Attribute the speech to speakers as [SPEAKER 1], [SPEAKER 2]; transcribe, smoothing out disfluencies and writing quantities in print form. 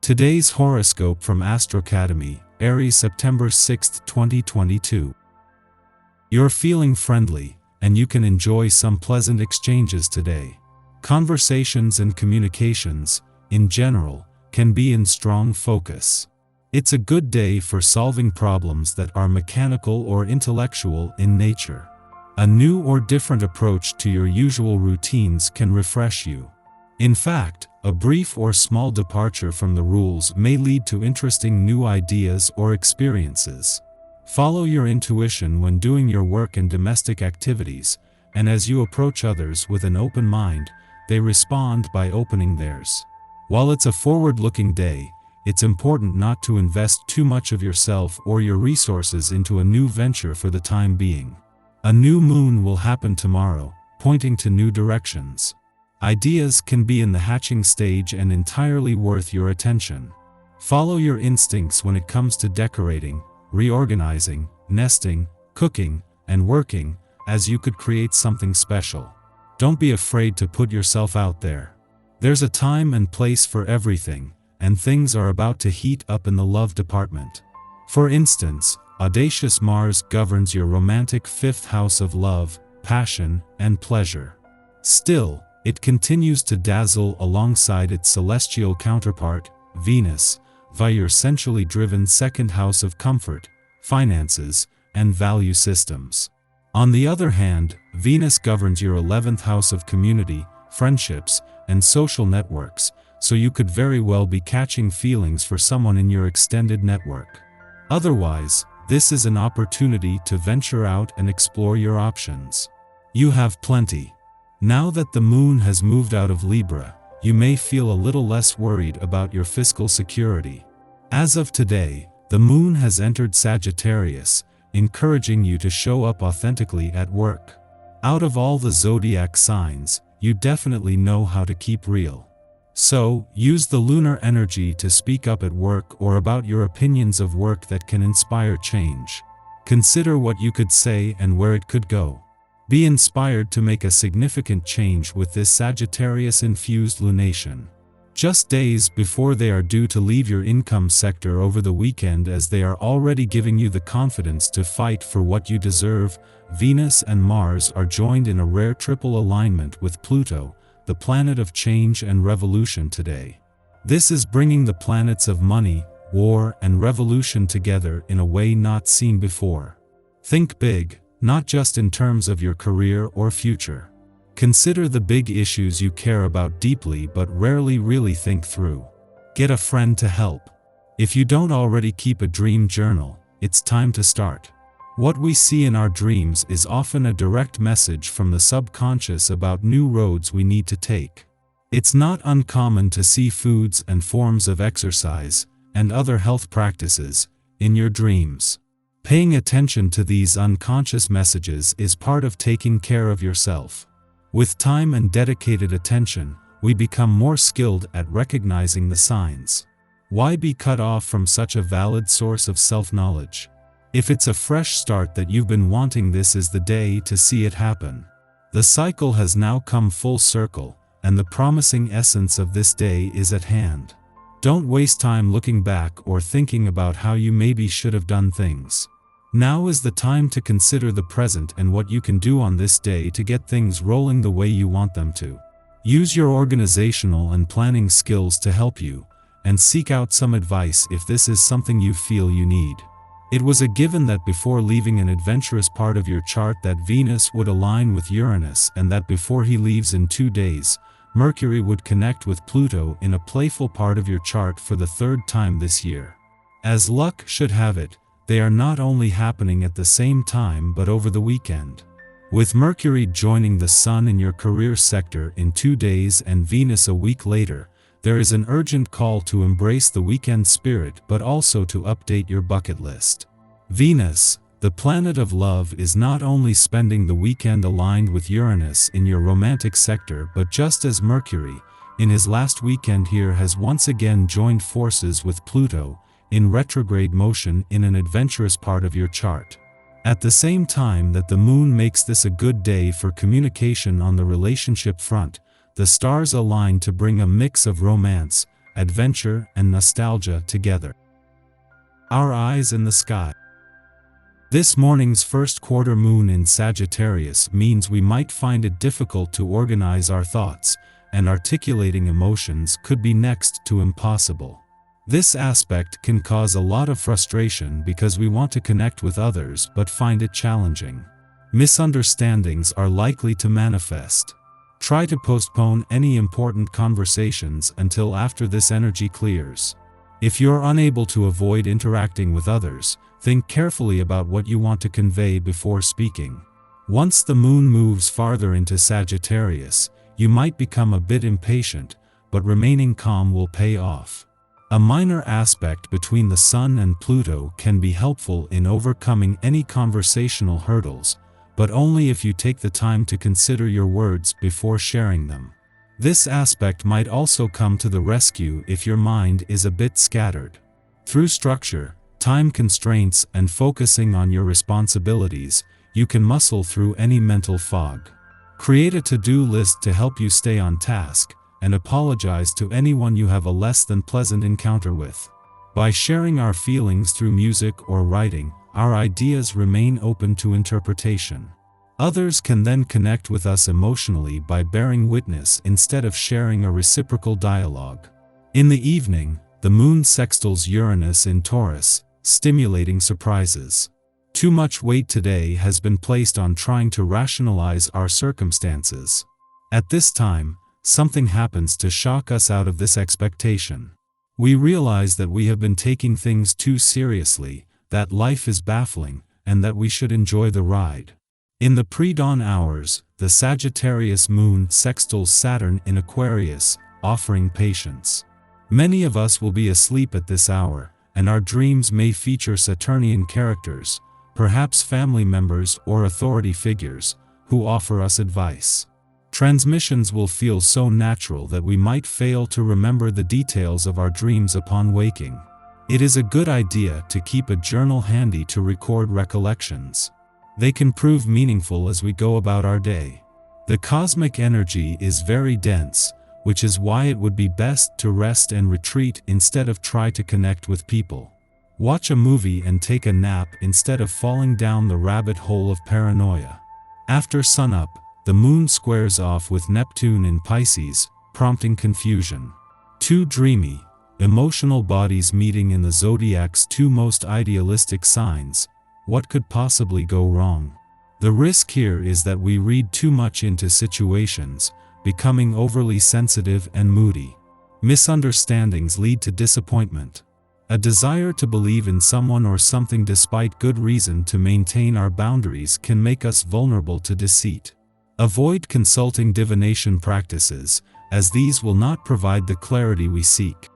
[SPEAKER 1] Today's horoscope from Astro Academy, Aries, September 6, 2022. You're feeling friendly, and you can enjoy some pleasant exchanges today. Conversations and communications, in general, can be in strong focus. It's a good day for solving problems that are mechanical or intellectual in nature. A new or different approach to your usual routines can refresh you. In fact, a brief or small departure from the rules may lead to interesting new ideas or experiences. Follow your intuition when doing your work and domestic activities, and as you approach others with an open mind, they respond by opening theirs. While it's a forward-looking day, it's important not to invest too much of yourself or your resources into a new venture for the time being. A new moon will happen tomorrow, pointing to new directions. Ideas can be in the hatching stage and entirely worth your attention. Follow your instincts when it comes to decorating, reorganizing, nesting, cooking, and working, as you could create something special. Don't be afraid to put yourself out there. There's a time and place for everything, and things are about to heat up in the love department. For instance, audacious Mars governs your romantic fifth house of love, passion, and pleasure. Still, it continues to dazzle alongside its celestial counterpart, Venus, via your sensually driven second house of comfort, finances, and value systems. On the other hand, Venus governs your 11th house of community, friendships, and social networks, so you could very well be catching feelings for someone in your extended network. Otherwise, this is an opportunity to venture out and explore your options. You have plenty. Now that the moon has moved out of Libra, you may feel a little less worried about your fiscal security. As of today, the moon has entered Sagittarius, encouraging you to show up authentically at work. Out of all the zodiac signs, you definitely know how to keep real. So, use the lunar energy to speak up at work or about your opinions of work that can inspire change. Consider what you could say and where it could go. Be inspired to make a significant change with this Sagittarius-infused lunation. Just days before they are due to leave your income sector over the weekend, as they are already giving you the confidence to fight for what you deserve, Venus and Mars are joined in a rare triple alignment with Pluto, the planet of change and revolution today. This is bringing the planets of money, war, and revolution together in a way not seen before. Think big, not just in terms of your career or future. Consider the big issues you care about deeply but rarely really think through. Get a friend to help. If you don't already keep a dream journal, it's time to start. What we see in our dreams is often a direct message from the subconscious about new roads we need to take. It's not uncommon to see foods and forms of exercise, and other health practices, in your dreams. Paying attention to these unconscious messages is part of taking care of yourself. With time and dedicated attention, we become more skilled at recognizing the signs. Why be cut off from such a valid source of self-knowledge? If it's a fresh start that you've been wanting, this is the day to see it happen. The cycle has now come full circle, and the promising essence of this day is at hand. Don't waste time looking back or thinking about how you maybe should have done things. Now is the time to consider the present and what you can do on this day to get things rolling the way you want them to. Use your organizational and planning skills to help you, and seek out some advice if this is something you feel you need. It was a given that before leaving an adventurous part of your chart that Venus would align with Uranus, and that before he leaves in 2 days, Mercury would connect with Pluto in a playful part of your chart for the 3rd time this year. As luck should have it, they are not only happening at the same time but over the weekend. With Mercury joining the Sun in your career sector in 2 days and Venus a week later, there is an urgent call to embrace the weekend spirit but also to update your bucket list. Venus, the planet of love, is not only spending the weekend aligned with Uranus in your romantic sector, but just as Mercury, in his last weekend here, has once again joined forces with Pluto, in retrograde motion in an adventurous part of your chart. At the same time that the moon makes this a good day for communication on the relationship front, the stars align to bring a mix of romance, adventure, and nostalgia together. Our eyes in the sky. This morning's first quarter moon in Sagittarius means we might find it difficult to organize our thoughts, and articulating emotions could be next to impossible. This aspect can cause a lot of frustration because we want to connect with others but find it challenging. Misunderstandings are likely to manifest. Try to postpone any important conversations until after this energy clears. If you're unable to avoid interacting with others, think carefully about what you want to convey before speaking. Once the moon moves farther into Sagittarius, you might become a bit impatient, but remaining calm will pay off. A minor aspect between the Sun and Pluto can be helpful in overcoming any conversational hurdles, but only if you take the time to consider your words before sharing them. This aspect might also come to the rescue if your mind is a bit scattered. Through structure, time constraints, and focusing on your responsibilities, you can muscle through any mental fog. Create a to-do list to help you stay on task, and apologize to anyone you have a less than pleasant encounter with. By sharing our feelings through music or writing, our ideas remain open to interpretation. Others can then connect with us emotionally by bearing witness instead of sharing a reciprocal dialogue. In the evening, the moon sextiles Uranus in Taurus, stimulating surprises. Too much weight today has been placed on trying to rationalize our circumstances. At this time, something happens to shock us out of this expectation. We realize that we have been taking things too seriously, that life is baffling, and that we should enjoy the ride. In the pre-dawn hours, the Sagittarius moon sextiles Saturn in Aquarius, offering patience. Many of us will be asleep at this hour, and our dreams may feature Saturnian characters, perhaps family members or authority figures, who offer us advice. Transmissions will feel so natural that we might fail to remember the details of our dreams upon waking. It is a good idea to keep a journal handy to record recollections. They can prove meaningful as we go about our day. The cosmic energy is very dense, which is why it would be best to rest and retreat instead of try to connect with people. Watch a movie and take a nap instead of falling down the rabbit hole of paranoia. After sunup, the moon squares off with Neptune in Pisces, prompting confusion. Two dreamy, emotional bodies meeting in the zodiac's two most idealistic signs. What could possibly go wrong? The risk here is that we read too much into situations, becoming overly sensitive and moody. Misunderstandings lead to disappointment. A desire to believe in someone or something despite good reason to maintain our boundaries can make us vulnerable to deceit. Avoid consulting divination practices, as these will not provide the clarity we seek.